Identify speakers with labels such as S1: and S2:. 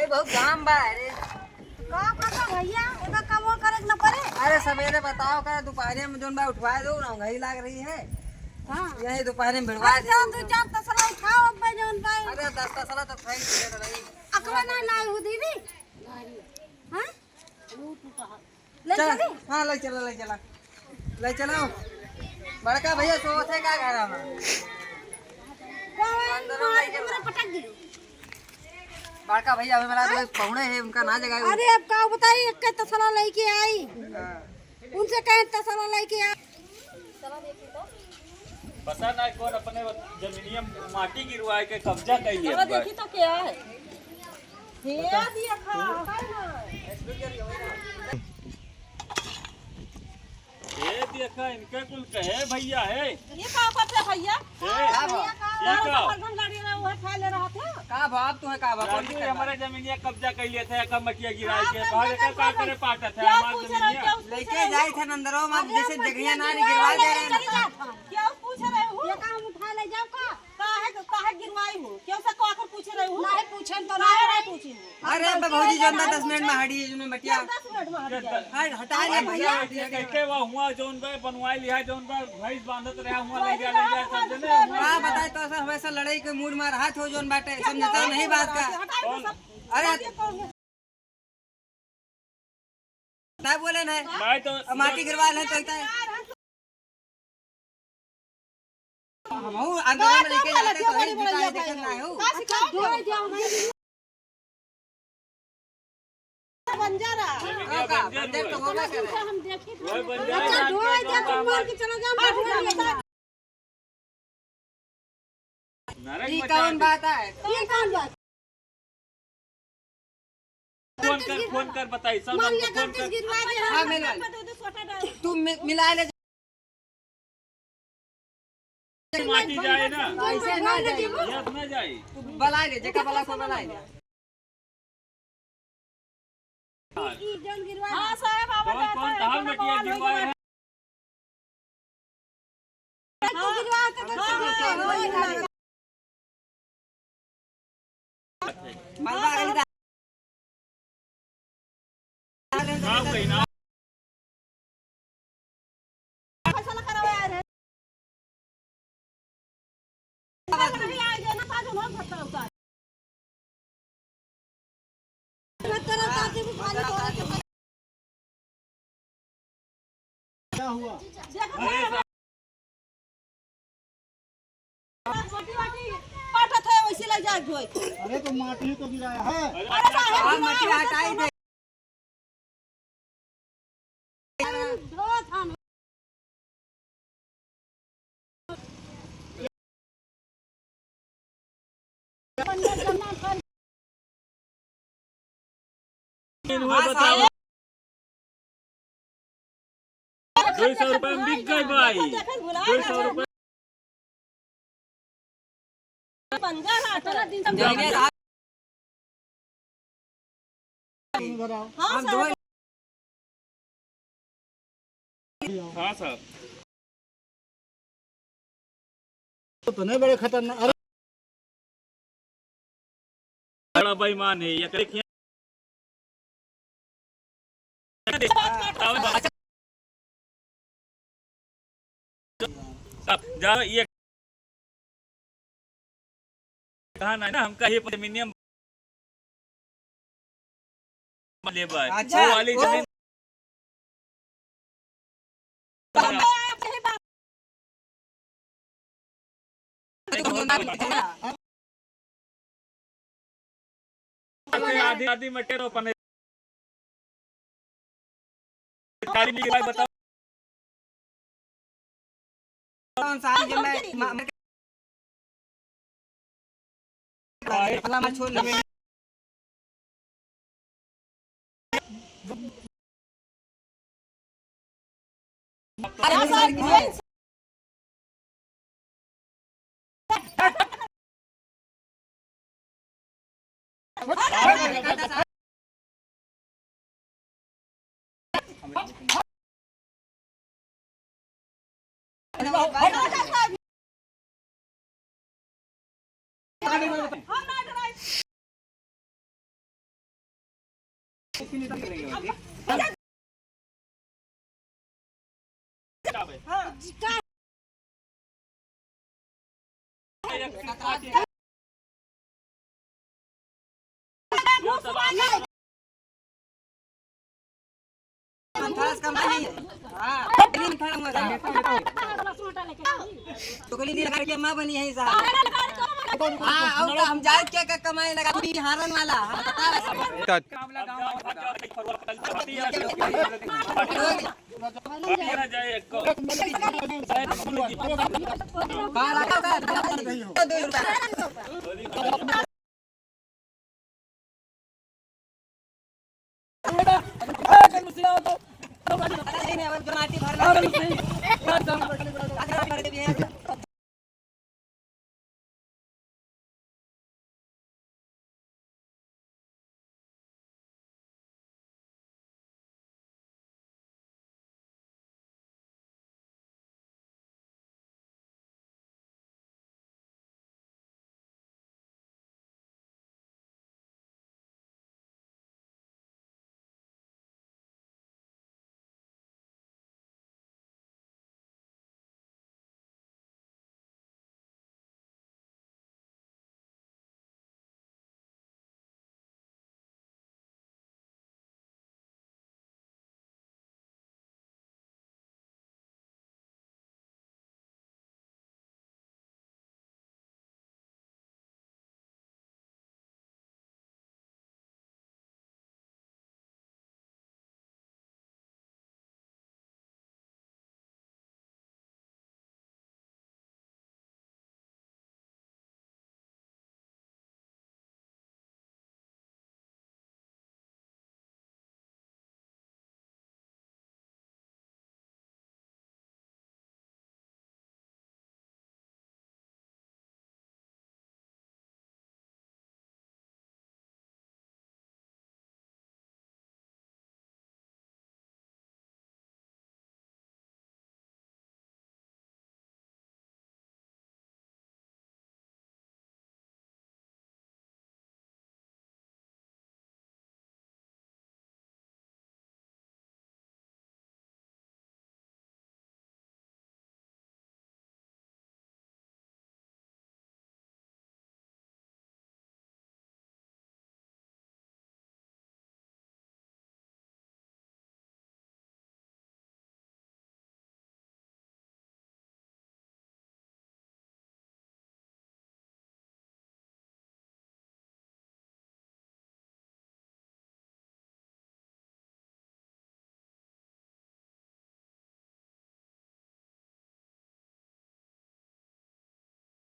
S1: बहुत काम बा अरे
S2: का करता भैया एका काम और करे न पड़े।
S1: अरे सवेरे बताओ कर दोपहर में जोन बा उठवा दो ना घई लाग रही है।
S2: हां
S1: यही दोपहर में भिड़वा दे
S2: दो चार तसला उठाओ अब भाई जोन भाई
S1: अरे 10 तसला तो सही दे रही
S2: अकला ना हो दीदी। हां ले चली
S1: हां ले चलो बड़का भैया सोते का घर में
S2: मेरा पटक दी।
S1: बड़का भैया अभी मेरा दोस्त पहुने है उनका ना जगह।
S2: अरे अब का बताई एक के तसला लेके आई उनसे कहे तसला लेके आई
S3: पता ना कौन अपने जमीनिया माटी गिरवा के कब्जा कर लिया।
S2: देखी तो क्या है ये दिया खा
S3: ये देखा इनके कुल कहे भैया है
S2: ये का करते भैया
S3: ये का
S2: फलफल गाड़ी में वो खा ले रहा था
S1: का भाव तो है का भाव
S3: राजू हमारे जमीनिया कब्जा कर लिए थे कब मटिया गिराए के बाहर का करे पाटा था हमारे जमीनिया
S1: लेके जाए थे नंदरो में जैसे जगहिया ना गिरवा दे रहे
S2: क्या पूछ रहे हो ये काम उठा ले जाओ काहे गिरवाई हो क्यों से आकर पूछ रहे हो नहीं पूछन तो नहीं पूछी
S1: अरे भौजी जो 10 मिनट में हटी है मटिया
S2: 10 मिनट में हट गया
S1: हटा ले भैया
S3: के वो हुआ जोन बे बनवाई लिया जोन बे भैंस बांधत रहा हुआ ले गया सब जने
S1: हां बताए तो सर हमेशा लड़ाई के मूड में रहा हो जोन बाटे समझता नहीं बात का। अरे ना बोले ना
S3: मैं तो
S1: माटी गिरवा ले तो हम अंदर में लेके जाते तो एक बिता देखना है
S2: बंजारा
S1: बंजर तो होगा क्या
S2: हम देखे
S3: वो बन जाए
S2: ढोई जा तुम बोल के चलो जा
S3: नरक
S1: ये
S3: मचा
S1: कौन बात है
S2: ये कौन बात
S3: फोन कर बताई सब
S2: मान
S3: हमको
S2: लिया
S3: फोन
S2: कर
S3: कर
S2: गिरवा दे
S1: हाँ, मिला। तू मिला ले
S3: माटी जाए ना
S1: ऐसे ना जाए
S3: यस ना जाए
S1: तू बला ले जका बला को बला ले
S2: ई जन गिरवा हां साहब
S3: कौन कौन धान मटिया गिरवाए हैं
S2: तू गिरवा के
S1: मलबा गली
S3: नाम कहीं ना
S2: फैसला करवाया रे नहीं आए जो ना पाजो ना फटता उसका मत करो ताकि भी खाली हो क्या हुआ देखो माटी पाटा था वैसे ले जा जोई
S4: अरे तो माटी तो गिराया है।
S2: अरे साहब
S1: और मटी हटाई दे
S2: धो थान पंडित जन्ना कर
S3: हुआ बताओ 200 रुपए में बिक गए भाई 200 रुपए
S2: बंजारा 18 दिन
S1: जमीने
S2: हां
S1: हम दो
S3: हाँ सर
S4: तो नहीं बड़े खतरनाक। अरे
S3: बड़ा बेईमान है ये देखिए जाओ ये कहा ना हमका ये प्रीमियम लेबर
S1: अच्छा।
S3: वो वाली जमीन आधी आधी मटेरो पने गाड़ी निकला बताओ
S1: कौन सा जो मैं फला मैं छोड़ ले
S2: अरे
S1: थोड़ा कम नहीं हां दिन खड़ा हुआ था तो कली दिन करके मां बनी है साहब हां और हम जाए क्या कमाए लगा तू हारन वाला माटी भरना